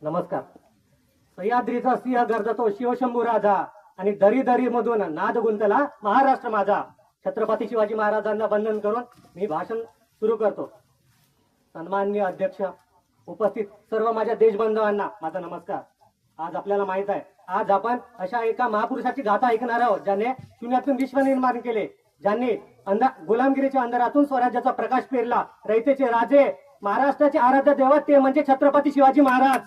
नमस्कार. सह्याद्रीचा सिंह गर्जतो शिवशंभू राजा आणि दरी दरी मधून नाद गुंतला महाराष्ट्र माझा. छत्रपती शिवाजी महाराजांना वंदन करून मी भाषण सुरू करतो. सन्माननीय अध्यक्ष, उपस्थित सर्व माझ्या देशबांधवांना माझा नमस्कार. आज आपल्याला माहित आहे, आज आपण अशा एका महापुरुषाची गाथा ऐकणार आहोत ज्याने शून्यातून विश्व निर्माण केले, ज्यांनी गुलामगिरीच्या अंधारातून स्वराज्याचा प्रकाश पेरला. रयतेचे राजे, महाराष्ट्राचे आराध्य दैवत ते म्हणजे छत्रपती शिवाजी महाराज.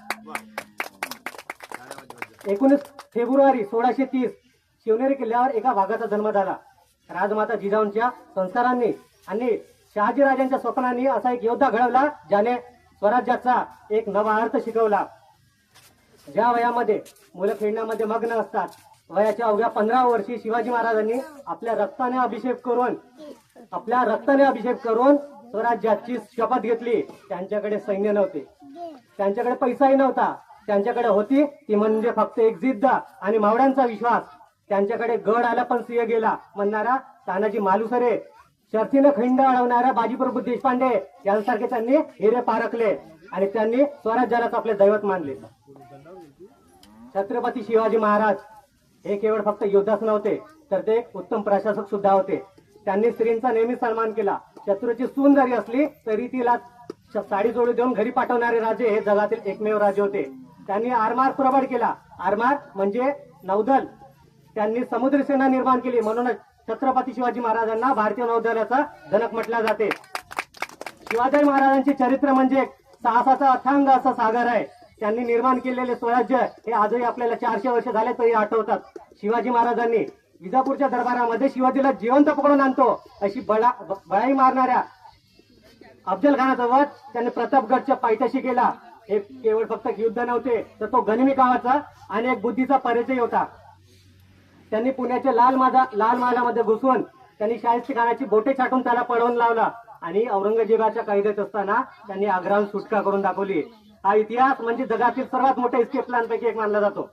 19 फेब्रुवारी 1630 शिवनेरी किल्ल्यावर एका वाघाचा जन्म झाला. राजमाता जिजाऊंच्या संस्कारांनी आणि शहाजीराजांच्या स्वप्नांनी असा एक योद्धा घडवला ज्याने स्वराज्याचा एक नवा अर्थ शिकवला. ज्या वयामध्ये मुलं खेळण्यामध्ये मग्न असतात, वयाच्या अवघ्या 15 वर्षी शिवाजी महाराजांनी आपल्या रक्ताने अभिषेक करून स्वराज्याची शपथ घेतली. त्यांच्याकडे सैन्य नव्हते, त्यांच्याकडे पैसाही नव्हता, त्यांच्याकडे होती ती म्हणजे फक्त एक जिद्द आणि मावळ्यांचा विश्वास. त्यांच्याकडे गड आला पण सिंह गेला म्हणणारा तानाजी मालुसरे, शर्थीनं खिंड अडवणाऱ्या बाजीप्रभू देशपांडे यांसारखे त्यांनी हिरे पारखले आणि त्यांनी स्वराज्यालाच आपले दैवत मानले. छत्रपती शिवाजी महाराज हे केवळ फक्त योद्धाच नव्हते, तर ते एक उत्तम प्रशासक सुद्धा होते. त्यांनी स्त्रींचा नेहमी सन्मान केला. शत्रूची सून जरी असली तरी तिला साडी जोडी देऊन घरी पाठवणारे राजे हे जगातील एकमेव राजे होते. त्यांनी आरमार प्रबळ केला. आरमार म्हणजे नौदल. त्यांनी समुद्री सेना निर्माण केली. म्हणूनच छत्रपती शिवाजी महाराजांना भारतीय नौदलाचा जनक म्हटले जाते. शिवाजी महाराजांचे चरित्र म्हणजे साहसाचा अथांग असा सागर आहे. त्यांनी निर्माण केलेले स्वराज्य हे आजही आपल्याला 400 वर्ष झाले तरी आठवतात. शिवाजी महाराजांनी विजापूरच्या दरबारामध्ये शिवाजीला जिवंत पकडून आणतो अशी बळाई मारणाऱ्या अफजल खानासोबत त्यांनी प्रतापगडच्या पायथ्याशी केला. हे केवळ फक्त युद्ध नव्हते, तर तो गनिमी कावाचा आणि एक बुद्धीचा परिचय होता. त्यांनी पुण्याच्या लाल महालामध्ये घुसून त्यांनी शाहिस्ते खानाची बोटे छाटून त्याला पळवून लावला आणि औरंगजेबाच्या कैदेत असताना त्यांनी आग्राहून सुटका करून दाखवली. हा इतिहास म्हणजे जगातील सर्वात मोठ्या एस्केप प्लॅनपैकी एक मानला जातो.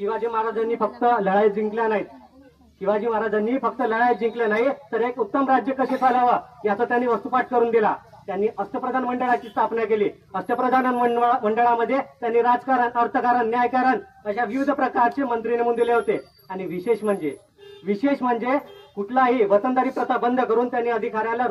शिवाजी महाराजांनी फक्त लढाई जिंकल्या नाहीत, तर एक उत्तम राज्य कसे चालावं याचा त्यांनी वस्तुपाठ करून दिला. त्यांनी अष्टप्रधान मंडळाची स्थापना केली. अष्टप्रधान मंडळामध्ये त्यांनी राजकारण, अर्थकारण, न्यायकारण अशा विविध प्रकारचे मंत्री नेमून दिले होते. आणि विशेष म्हणजे कुठलाही वतनदारी प्रथा बंद करून त्यांनी अधिकाऱ्याला